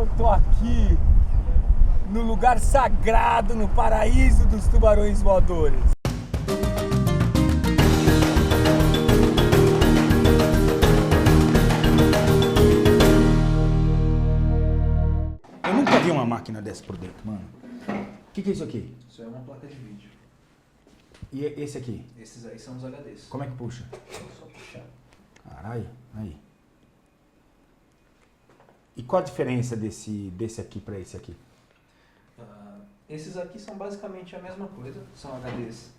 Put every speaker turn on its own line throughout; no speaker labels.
eu tô aqui no lugar sagrado, no paraíso dos tubarões voadores.
Eu nunca vi uma máquina dessa por dentro, mano. O que é isso aqui?
Isso é uma placa de vídeo.
E esse aqui?
Esses aí são os HDs.
Como é que puxa?
Só puxar.
Caralho, aí. E qual a diferença desse aqui para esse aqui?
Esses aqui são basicamente a mesma coisa. São HDs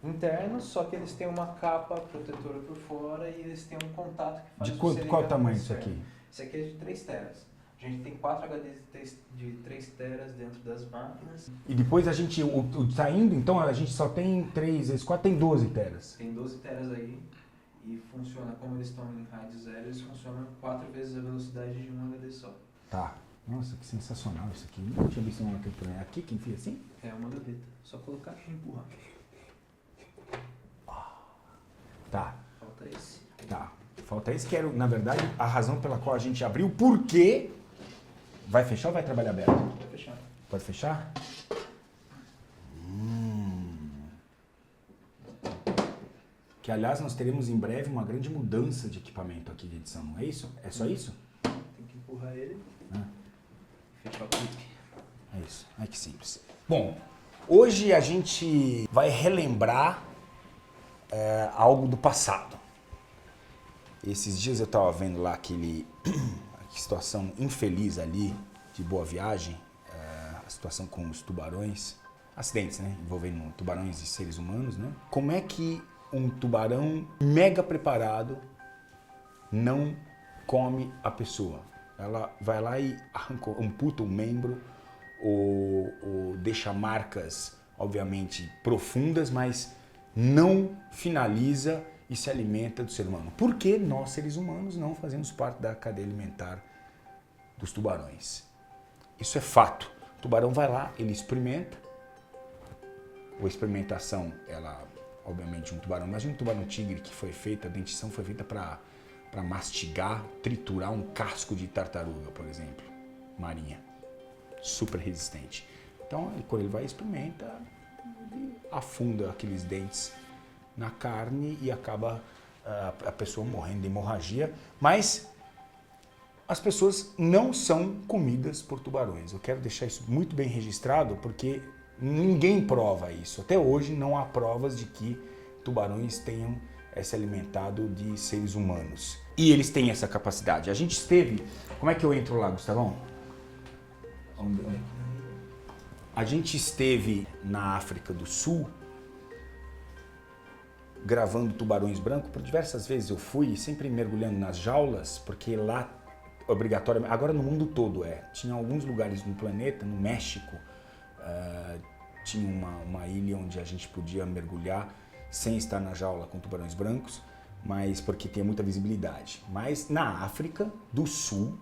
internos, só que eles têm uma capa protetora por fora e eles têm um contato que faz
Qual o tamanho disso aqui?
Esse aqui é de 3 teras. A gente tem 4 HDs de 3 teras dentro das máquinas.
E depois a gente, saindo, então a gente só tem 3 vezes 4, tem 12 teras.
Tem 12 teras aí e funciona, como eles estão em rádio zero, eles funcionam 4 vezes a velocidade de um HD só.
Tá. Nossa, que sensacional isso aqui. Nunca tinha visto uma campanha. Aqui que enfia assim?
É uma gaveta. Só colocar e empurrar.
Tá.
Falta esse.
Tá. Falta esse que era, na verdade, a razão pela qual a gente abriu. Por quê? Vai fechar ou vai trabalhar aberto?
Vai fechar.
Pode fechar? Que, aliás, nós teremos em breve uma grande mudança de equipamento aqui de edição, não é isso? É só isso?
Tem que empurrar ele e fechar o clipe.
É isso. Ai, que simples. Bom, hoje a gente vai relembrar algo do passado. Esses dias eu estava vendo lá aquele situação infeliz ali de Boa Viagem, a situação com os tubarões, acidentes, né, envolvendo tubarões e seres humanos, né? Como é que um tubarão mega preparado não come a pessoa? Ela vai lá e amputa um membro ou deixa marcas, obviamente, profundas, mas não finaliza e se alimenta do ser humano. Por que nós, seres humanos, não fazemos parte da cadeia alimentar dos tubarões? Isso é fato. O tubarão vai lá, ele experimenta. A experimentação, ela, obviamente, um tubarão, imagina um tubarão tigre que foi feita, a dentição foi feita para mastigar, triturar um casco de tartaruga, por exemplo, marinha, super resistente. Então, quando ele vai e experimenta, ele afunda aqueles dentes na carne e acaba a pessoa morrendo de hemorragia, mas as pessoas não são comidas por tubarões. Eu quero deixar isso muito bem registrado porque ninguém prova isso. Até hoje não há provas de que tubarões tenham se alimentado de seres humanos. E eles têm essa capacidade. A gente esteve... Como é que eu entro lá, Gustavão? A gente esteve na África do Sul gravando tubarões brancos. Por diversas vezes eu fui, sempre mergulhando nas jaulas, porque lá, obrigatoriamente, agora no mundo todo tinha alguns lugares no planeta, no México, tinha uma ilha onde a gente podia mergulhar sem estar na jaula com tubarões brancos, mas porque tinha muita visibilidade. Mas na África do Sul,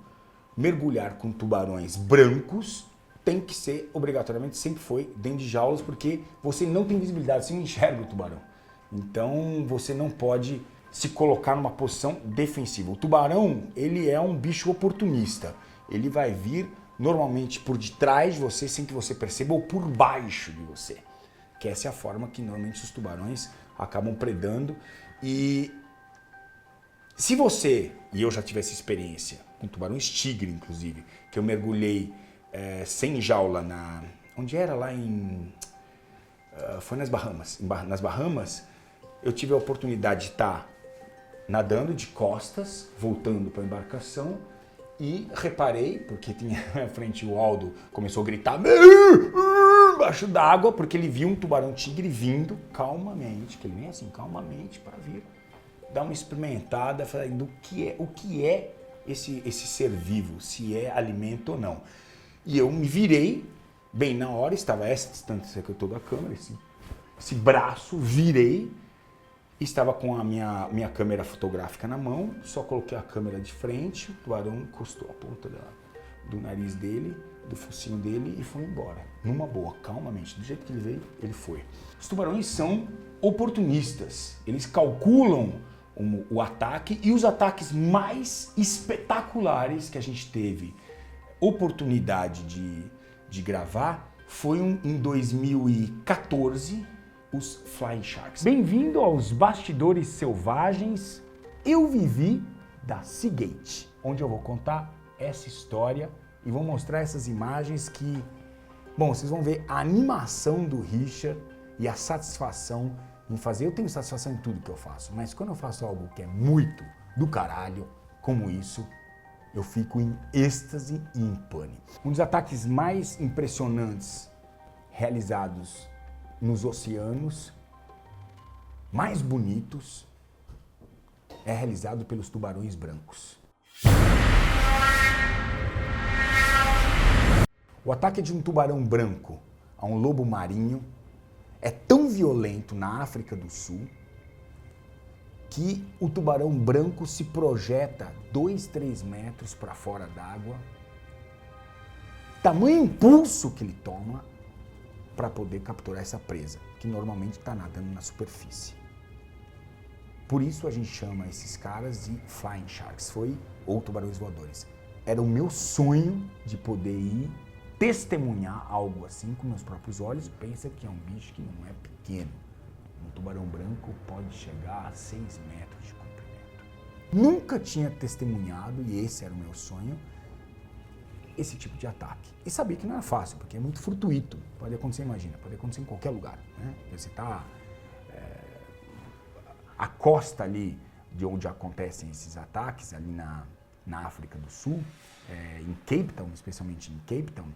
mergulhar com tubarões brancos tem que ser, obrigatoriamente, sempre foi dentro de jaulas, porque você não tem visibilidade, você não enxerga o tubarão. Então você não pode se colocar numa posição defensiva. O tubarão, ele é um bicho oportunista. Ele vai vir normalmente por detrás de você sem que você perceba ou por baixo de você. Que essa é a forma que normalmente os tubarões acabam predando. E se você, e eu já tive essa experiência com tubarões tigre, inclusive, que eu mergulhei sem jaula onde era lá foi nas Bahamas. Nas Bahamas, eu tive a oportunidade de estar nadando de costas, voltando para a embarcação, e reparei, porque tinha na frente o Aldo, começou a gritar embaixo d'água, porque ele viu um tubarão-tigre vindo calmamente, que ele vem assim, calmamente, para vir dar uma experimentada, do o que é esse ser vivo, se é alimento ou não. E eu me virei, bem na hora, estava essa distância que eu estou da câmera, esse braço, virei, estava com a minha câmera fotográfica na mão, só coloquei a câmera de frente, o tubarão encostou a ponta do nariz dele, do focinho dele e foi embora. Numa boa, calmamente, do jeito que ele veio, ele foi. Os tubarões são oportunistas, eles calculam o ataque, e os ataques mais espetaculares que a gente teve oportunidade de gravar foi em 2014, os Flying Sharks. Bem-vindo aos Bastidores Selvagens. Eu vivi da Seagate, onde eu vou contar essa história e vou mostrar essas imagens que, bom, vocês vão ver a animação do Richard e a satisfação em fazer. Eu tenho satisfação em tudo que eu faço, mas quando eu faço algo que é muito do caralho, como isso, eu fico em êxtase e em pânico. Um dos ataques mais impressionantes realizados nos oceanos, mais bonitos, é realizado pelos tubarões brancos. O ataque de um tubarão branco a um lobo marinho é tão violento na África do Sul que o tubarão branco se projeta 2, 3 metros para fora d'água. Tamanho impulso que ele toma para poder capturar essa presa, que normalmente está nadando na superfície. Por isso a gente chama esses caras de Flying Sharks, ou tubarões voadores. Era o meu sonho de poder ir testemunhar algo assim com meus próprios olhos. Pensa que é um bicho que não é pequeno. Um tubarão branco pode chegar a 6 metros de comprimento. Nunca tinha testemunhado, e esse era o meu sonho, esse tipo de ataque. E sabia que não era fácil, porque é muito fortuito. Pode acontecer, imagina, pode acontecer em qualquer lugar, né? Você está a costa ali de onde acontecem esses ataques, ali na África do Sul, em Cape Town, especialmente em Cape Town,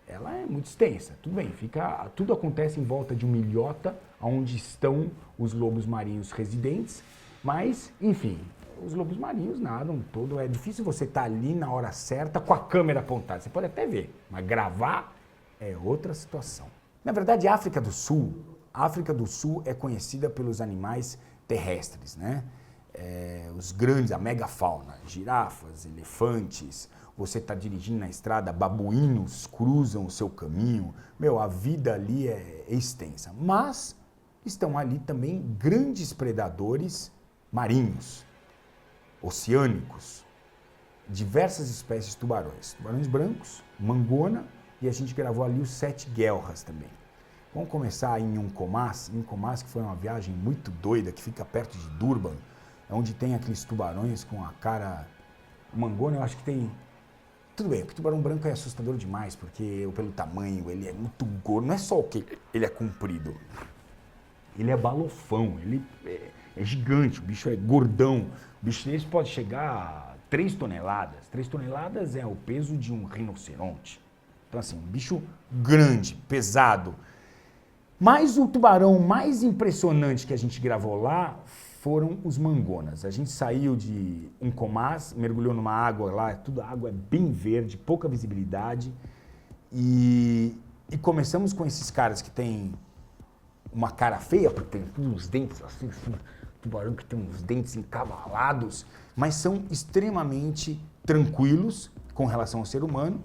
ela é muito extensa. Tudo bem, tudo acontece em volta de uma ilhota onde estão os lobos marinhos residentes, mas, enfim, os lobos marinhos nadam todo. É difícil você estar ali na hora certa com a câmera apontada. Você pode até ver, mas gravar é outra situação. Na verdade, a África do Sul é conhecida pelos animais terrestres, né? Os grandes, a megafauna, girafas, elefantes. Você está dirigindo na estrada, babuínos cruzam o seu caminho. A vida ali é extensa. Mas estão ali também grandes predadores marinhos, oceânicos, diversas espécies de tubarões. Tubarões brancos, mangona, e a gente gravou ali os 7 guelras também. Vamos começar em Nkomas, que foi uma viagem muito doida, que fica perto de Durban, onde tem aqueles tubarões com a cara... O mangona eu acho que tem... Tudo bem, porque o tubarão branco é assustador demais, porque pelo tamanho, ele é muito gordo. Não é só o que ele é comprido, ele é balofão, ele é gigante, o bicho é gordão. O bicho desse pode chegar a 3 toneladas. 3 toneladas é o peso de um rinoceronte. Então assim, um bicho grande, pesado. Mas o tubarão mais impressionante que a gente gravou lá foram os mangonas. A gente saiu de Nkomas, mergulhou numa água lá, tudo a água é bem verde, pouca visibilidade, e começamos com esses caras que tem uma cara feia, porque tem uns dentes assim, tubarão que tem uns dentes encavalados, mas são extremamente tranquilos com relação ao ser humano.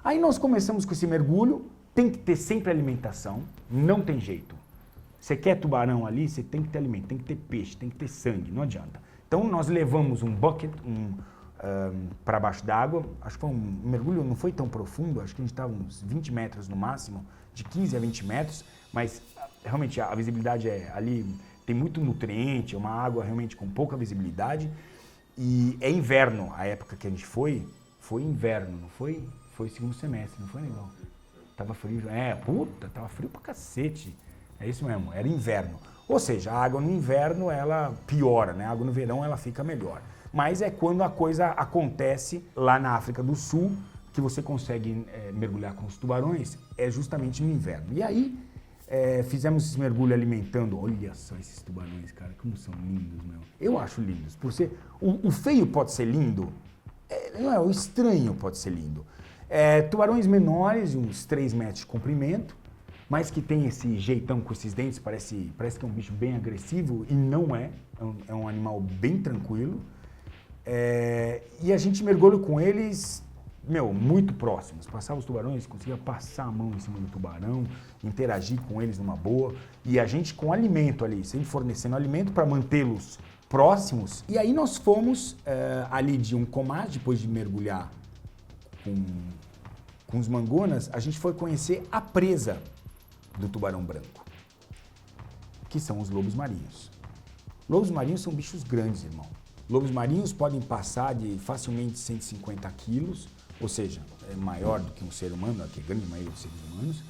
Aí nós começamos com esse mergulho. Tem que ter sempre alimentação, não tem jeito. Você quer tubarão ali, você tem que ter alimento, tem que ter peixe, tem que ter sangue, não adianta. Então nós levamos um bucket para baixo d'água, acho que foi um mergulho, não foi tão profundo, acho que a gente estava uns 20 metros no máximo, de 15 a 20 metros, mas realmente a visibilidade ali, tem muito nutriente, é uma água realmente com pouca visibilidade, e é inverno, a época que a gente foi inverno, não foi? Foi segundo semestre, não foi legal? Tava frio, tava frio pra cacete. É isso mesmo, era inverno. Ou seja, a água no inverno, ela piora, né? A água no verão, ela fica melhor. Mas é quando a coisa acontece lá na África do Sul, que você consegue mergulhar com os tubarões, é justamente no inverno. E aí, fizemos esse mergulho alimentando. Olha só esses tubarões, cara, como são lindos, meu. Eu acho lindos. Por ser, o feio pode ser lindo, o estranho pode ser lindo. Tubarões menores, uns 3 metros de comprimento, mas que tem esse jeitão com esses dentes, parece que é um bicho bem agressivo, e não é um animal bem tranquilo. E a gente mergulhou com eles, muito próximos. Passava os tubarões, conseguia passar a mão em cima do tubarão, interagir com eles numa boa, e a gente com alimento ali, sempre fornecendo alimento para mantê-los próximos. E aí nós fomos ali de Nkomas, depois de mergulhar com os mangonas, a gente foi conhecer a presa do tubarão branco, que são os lobos marinhos. Lobos marinhos são bichos grandes, irmão. Lobos marinhos podem passar de facilmente 150 quilos, ou seja, é maior do que um ser humano, que é a grande maioria dos seres humanos.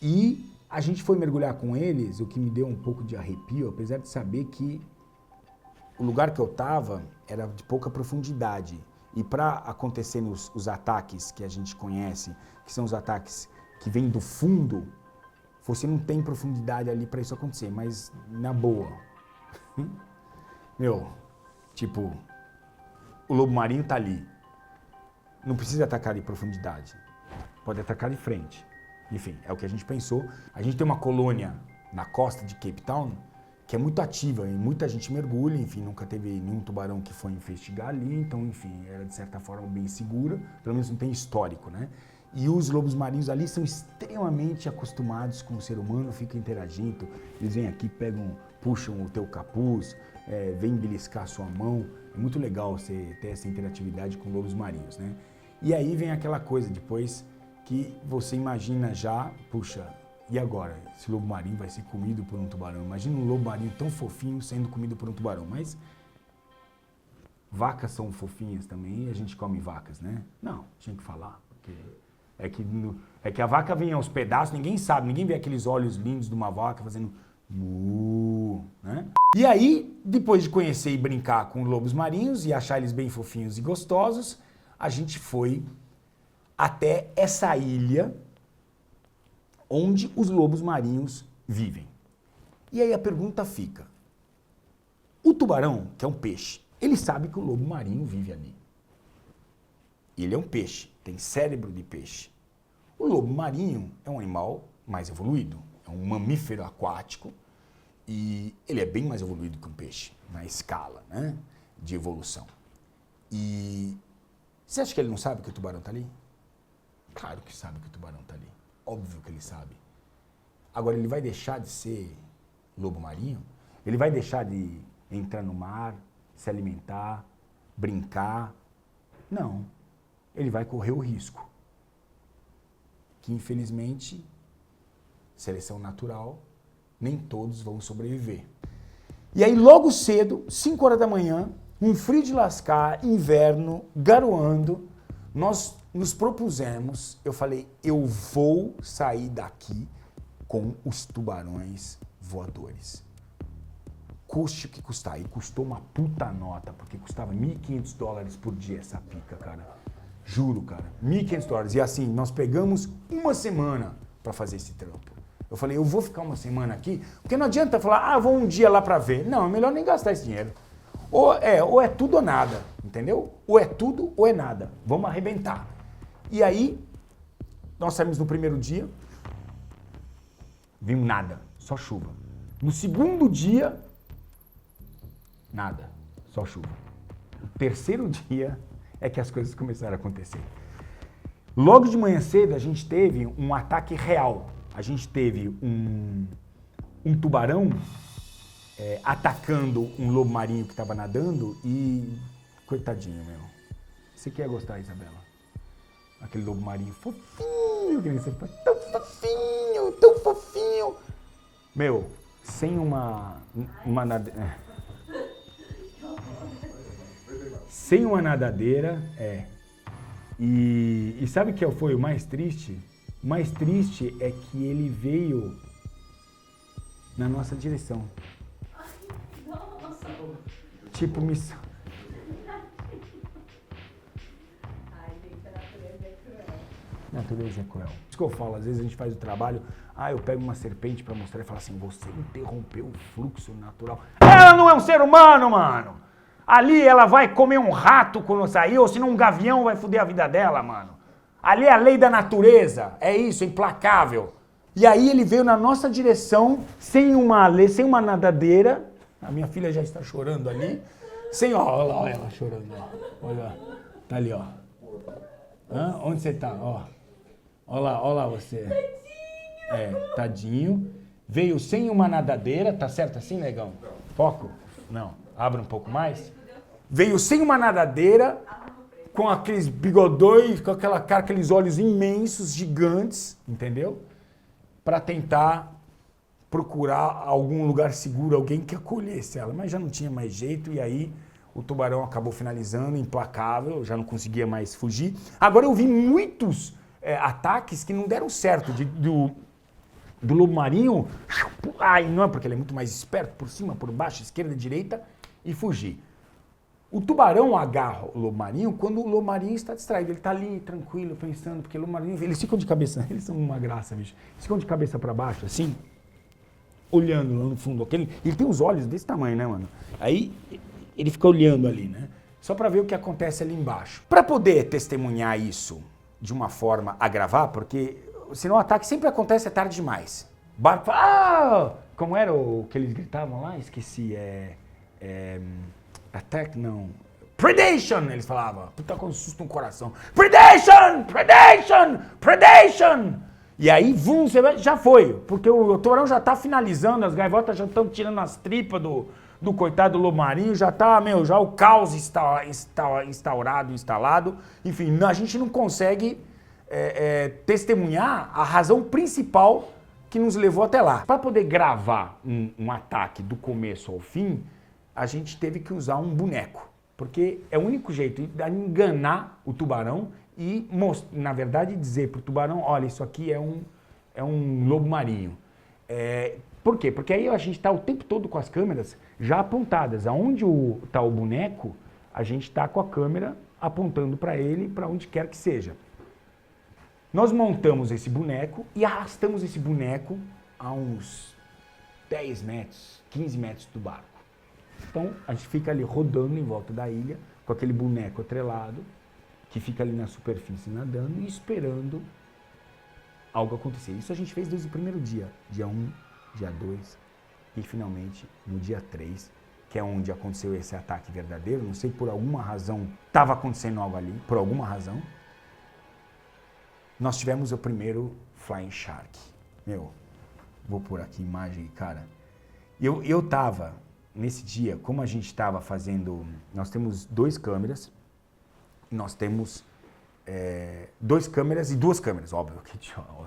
E a gente foi mergulhar com eles, o que me deu um pouco de arrepio, apesar de saber que o lugar que eu estava era de pouca profundidade. E para acontecer os ataques que a gente conhece, que são os ataques que vêm do fundo, você não tem profundidade ali para isso acontecer, mas na boa. Meu, tipo, o lobo marinho tá ali. Não precisa atacar de profundidade. Pode atacar de frente. Enfim, é o que a gente pensou. A gente tem uma colônia na costa de Cape Town que é muito ativa e muita gente mergulha, enfim, nunca teve nenhum tubarão que foi investigar ali, então, enfim, era de certa forma bem segura, pelo menos não tem histórico, né? E os lobos marinhos ali são extremamente acostumados com o ser humano, ficam interagindo, eles vêm aqui, pegam, puxam o teu capuz, vêm beliscar a sua mão, é muito legal você ter essa interatividade com lobos marinhos, né? E aí vem aquela coisa depois que você imagina já, puxa, e agora? Esse lobo marinho vai ser comido por um tubarão. Imagina um lobo marinho tão fofinho sendo comido por um tubarão. Mas vacas são fofinhas também e a gente come vacas, né? Não, tinha que falar. Porque é que a vaca vem aos pedaços, ninguém sabe, ninguém vê aqueles olhos lindos de uma vaca fazendo né? E aí, depois de conhecer e brincar com lobos marinhos e achar eles bem fofinhos e gostosos, a gente foi até essa ilha onde os lobos marinhos vivem. E aí a pergunta fica, o tubarão, que é um peixe, ele sabe que o lobo marinho vive ali. Ele é um peixe, tem cérebro de peixe. O lobo marinho é um animal mais evoluído, é um mamífero aquático e ele é bem mais evoluído que um peixe, na escala, né, de evolução. E você acha que ele não sabe que o tubarão está ali? Claro que sabe que o tubarão está ali. Óbvio que ele sabe. Agora, ele vai deixar de ser lobo marinho? Ele vai deixar de entrar no mar, se alimentar, brincar? Não. Ele vai correr o risco. Que, infelizmente, seleção natural, nem todos vão sobreviver. E aí, logo cedo, 5 horas da manhã, um frio de lascar, inverno, garoando, nós nos propusemos, eu falei, eu vou sair daqui com os tubarões voadores. Custe o que custar. E custou uma puta nota, porque custava $1.500 por dia essa pica, cara. Juro, cara. $1.500. E assim, nós pegamos uma semana para fazer esse trampo. Eu falei, eu vou ficar uma semana aqui, porque não adianta falar, vou um dia lá para ver. Não, é melhor nem gastar esse dinheiro. Ou é tudo ou nada, entendeu? Ou é tudo ou é nada. Vamos arrebentar. E aí, nós saímos no primeiro dia, vimos nada, só chuva. No segundo dia, nada, só chuva. O terceiro dia é que as coisas começaram a acontecer. Logo de manhã cedo, a gente teve um ataque real. A gente teve um tubarão atacando um lobo marinho que estava nadando e... Coitadinho, meu. Você quer gostar, Isabela? Aquele lobo marinho fofinho, que nem você fala, tão fofinho, tão fofinho. Meu, sem sem uma nadadeira, E sabe o que foi o mais triste? O mais triste é que ele veio na nossa direção. Tipo missão. Natureza é cruel. Isso que eu falo, às vezes a gente faz o trabalho, eu pego uma serpente pra mostrar e falo assim, você interrompeu o fluxo natural. Ela não é um ser humano, mano! Ali ela vai comer um rato quando sair, ou senão um gavião vai foder a vida dela, mano. Ali é a lei da natureza, é isso, é implacável. E aí ele veio na nossa direção, sem uma nadadeira, a minha filha já está chorando ali, olha lá ela chorando, ó. Olha, tá ali, ó. Onde você tá? Olha lá você. Tadinho. Veio sem uma nadadeira, tá certo assim, negão? Foco? Não. Abra um pouco mais. Veio sem uma nadadeira com aqueles bigodões, com aquela cara, aqueles olhos imensos, gigantes, entendeu? Para tentar procurar algum lugar seguro, alguém que acolhesse ela. Mas já não tinha mais jeito e aí o tubarão acabou finalizando, implacável, já não conseguia mais fugir. Agora eu vi muitos ataques que não deram certo do lobo marinho. Ai, não é porque ele é muito mais esperto, por cima, por baixo, esquerda, direita e fugir. O tubarão agarra o lobo marinho quando o lobo marinho está distraído. Ele está ali, tranquilo, pensando, porque o lobo marinho, eles ficam de cabeça, eles são uma graça, bicho. Eles ficam de cabeça para baixo, assim, olhando lá no fundo. Ele tem os olhos desse tamanho, né, mano? Aí ele fica olhando ali, né? Só para ver o que acontece ali embaixo. Para poder testemunhar isso de uma forma a gravar, porque senão o ataque sempre acontece tarde demais. Barco fala, ah! Como era o que eles gritavam lá? Esqueci, attack, não. Predation, eles falavam. Puta, com um susto no coração. Predation! Predation! Predation! E aí, vum, já foi. Porque o tubarão já tá finalizando, as gaivotas já estão tirando as tripas do coitado do lobo marinho, já tá, já o caos instalado. Enfim, a gente não consegue testemunhar a razão principal que nos levou até lá. Para poder gravar um ataque do começo ao fim, a gente teve que usar um boneco, porque é o único jeito de enganar o tubarão e, na verdade, dizer para o tubarão, olha, isso aqui é um lobo marinho. Por quê? Porque aí a gente está o tempo todo com as câmeras já apontadas. Aonde está o boneco, a gente está com a câmera apontando para ele, para onde quer que seja. Nós montamos esse boneco e arrastamos esse boneco a uns 10 metros, 15 metros do barco. Então, a gente fica ali rodando em volta da ilha, com aquele boneco atrelado, que fica ali na superfície nadando e esperando algo acontecer. Isso a gente fez desde o primeiro dia, dia 1, dia 2 e finalmente no dia 3, que é onde aconteceu esse ataque verdadeiro. Não sei, por alguma razão, estava acontecendo algo ali, por alguma razão. Nós tivemos o primeiro Flying Shark. Vou pôr aqui imagem, cara. Eu tava, nesse dia, como a gente estava fazendo... Nós temos 2 câmeras, nós temos 2 câmeras e 2 câmeras, óbvio.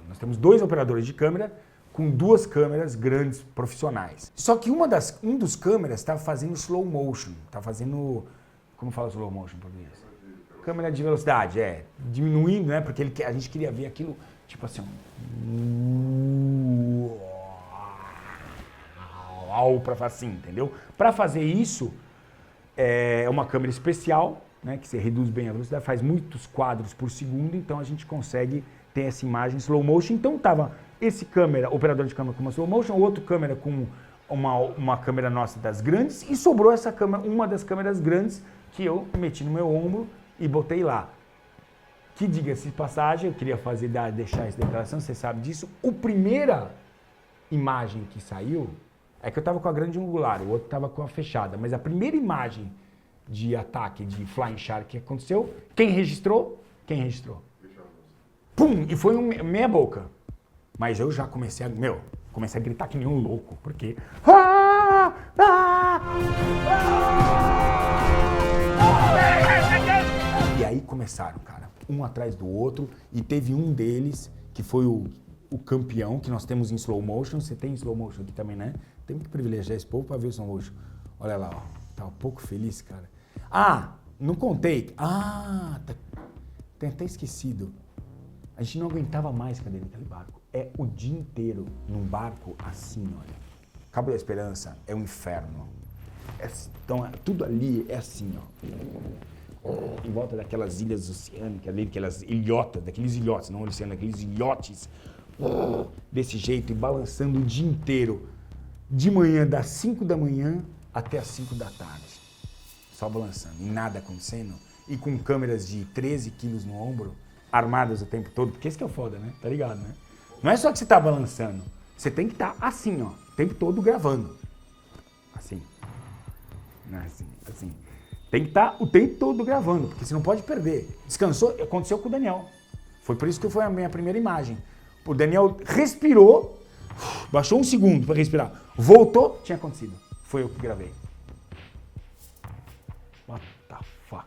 Nós temos 2 operadores de câmera com 2 câmeras grandes profissionais. Só que um dos câmeras estava fazendo slow motion, estava fazendo... Como fala slow motion em português? Câmera de velocidade, diminuindo, né? Porque a gente queria ver aquilo, tipo assim, para fazer assim, entendeu? Para fazer isso, é uma câmera especial, né? Que você reduz bem a velocidade, faz muitos quadros por segundo, então a gente consegue ter essa imagem slow motion. Então tava esse operador de câmera com uma slow motion, outro câmera com uma câmera nossa das grandes, e sobrou essa câmera, uma das câmeras grandes que eu meti no meu ombro e botei lá. Que, diga-se de passagem, eu queria deixar essa declaração, você sabe disso. A primeira imagem que saiu é que eu estava com a grande angular, o outro estava com a fechada. Mas a primeira imagem de ataque de Flying Shark que aconteceu, quem registrou? Pum! E foi meia boca. Mas eu já comecei a gritar que nem um louco, porque... E aí começaram, cara, um atrás do outro, e teve um deles que foi o campeão, que nós temos em slow motion. Você tem slow motion aqui também, né? Tem que privilegiar esse povo para ver o slow motion. Olha lá, ó, tá um pouco feliz, cara. Não contei. Tem até esquecido. A gente não aguentava mais cadê naquele barco. É o dia inteiro num barco assim, olha. Cabo da Esperança é um inferno. Então, tudo ali é assim, ó. Em volta daquelas ilhas oceânicas, daqueles ilhotes, não oceano, daqueles ilhotes, desse jeito, e balançando o dia inteiro, de manhã, das 5 da manhã até as 5 da tarde, só balançando, e nada acontecendo, e com câmeras de 13 quilos no ombro, armadas o tempo todo, porque esse que é o foda, né? Tá ligado, né? Não é só que você tá balançando, você tem que estar assim, ó, o tempo todo gravando, assim, assim. Tem que estar o tempo todo gravando, porque você não pode perder. Descansou, aconteceu com o Daniel. Foi por isso que foi a minha primeira imagem. O Daniel respirou, baixou 1 segundo para respirar, voltou, tinha acontecido. Foi eu que gravei. What the fuck?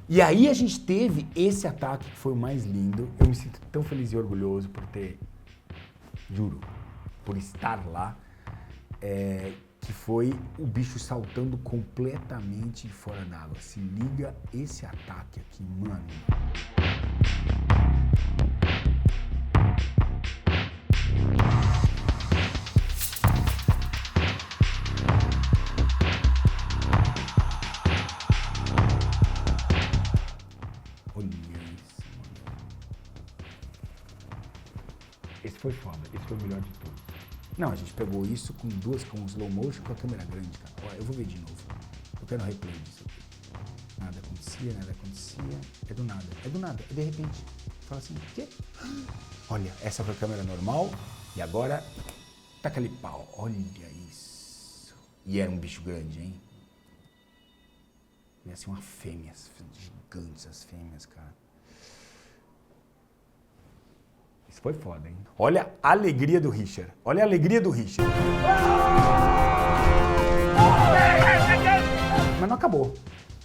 E aí a gente teve esse ataque que foi o mais lindo. Eu me sinto tão feliz e orgulhoso por ter, juro, por estar lá. Que foi o bicho saltando completamente fora d'água. Se liga esse ataque aqui, mano. Olha isso, mano. Esse foi foda, esse foi o melhor de todos. Não, a gente pegou isso com slow motion, com a câmera grande, cara. Ó, eu vou ver de novo. Eu quero um replay disso aqui. Nada acontecia. É do nada, é de repente. Fala assim, o quê? Olha, essa foi a câmera normal e agora taca ali pau. Olha isso. E era um bicho grande, hein? E assim, uma fêmea, gigantes as fêmeas, cara. Isso foi foda, hein? Olha a alegria do Richard. Olha a alegria do Richard. Mas não acabou.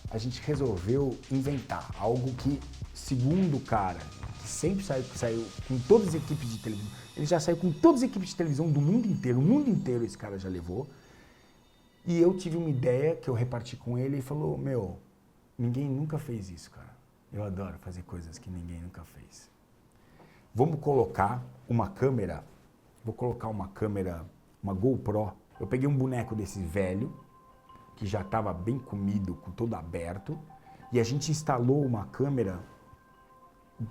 A gente resolveu inventar algo que, segundo o cara, que sempre saiu com todas as equipes de televisão, ele já saiu com todas as equipes de televisão do mundo inteiro, o mundo inteiro esse cara já levou. E eu tive uma ideia que eu reparti com ele e falou, meu, ninguém nunca fez isso, cara. Eu adoro fazer coisas que ninguém nunca fez. Vamos colocar uma câmera, uma GoPro. Eu peguei um boneco desse velho, que já estava bem comido, com todo aberto, e a gente instalou uma câmera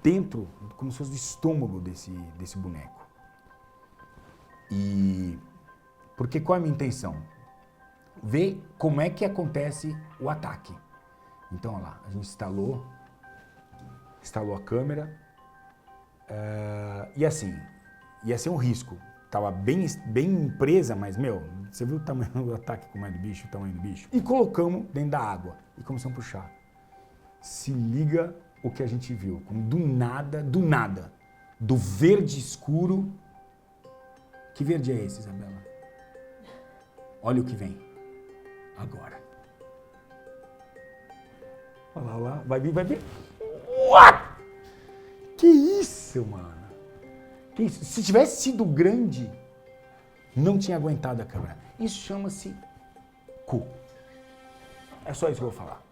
dentro, como se fosse do estômago desse boneco. E porque qual é a minha intenção? Ver como é que acontece o ataque. Então, olha lá, a gente instalou a câmera, e assim, ia ser um risco. Tava bem presa, mas, meu, você viu o tamanho do ataque, como é do bicho, o tamanho do bicho? E colocamos dentro da água e começamos a puxar. Se liga o que a gente viu. Do nada, do verde escuro. Que verde é esse, Isabela? Olha o que vem. Agora. Olha lá, vai vir. What? Que isso, mano? Que isso? Se tivesse sido grande, não tinha aguentado a câmera. Isso chama-se cu. É só isso que eu vou falar.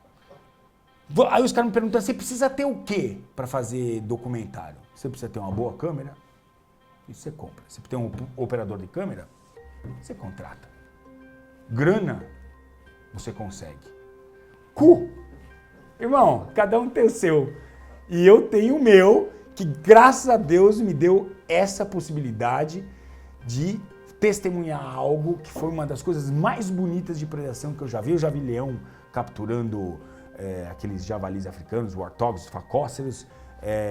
Aí os caras me perguntam, você precisa ter o quê para fazer documentário? Você precisa ter uma boa câmera? Isso você compra. Você tem um operador de câmera? Você contrata. Grana? Você consegue. Cu! Irmão, cada um tem o seu. E eu tenho o meu, que graças a Deus me deu essa possibilidade de testemunhar algo que foi uma das coisas mais bonitas de predação que eu já vi. Eu já vi leão capturando aqueles javalis africanos, warthogs, facóceros.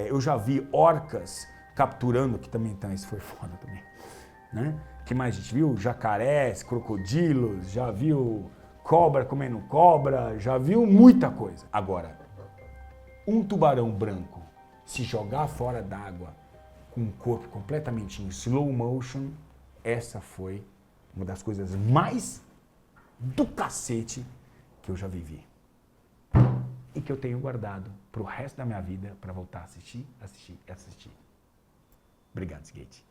Eu já vi orcas capturando, que também, então, isso foi foda também, né? O que mais a gente viu? Jacarés, crocodilos, já viu cobra comendo cobra, já viu muita coisa. Agora, um tubarão branco se jogar fora d'água com o corpo completamente em slow motion, essa foi uma das coisas mais do cacete que eu já vivi. E que eu tenho guardado pro resto da minha vida para voltar a assistir. Obrigado, Skate.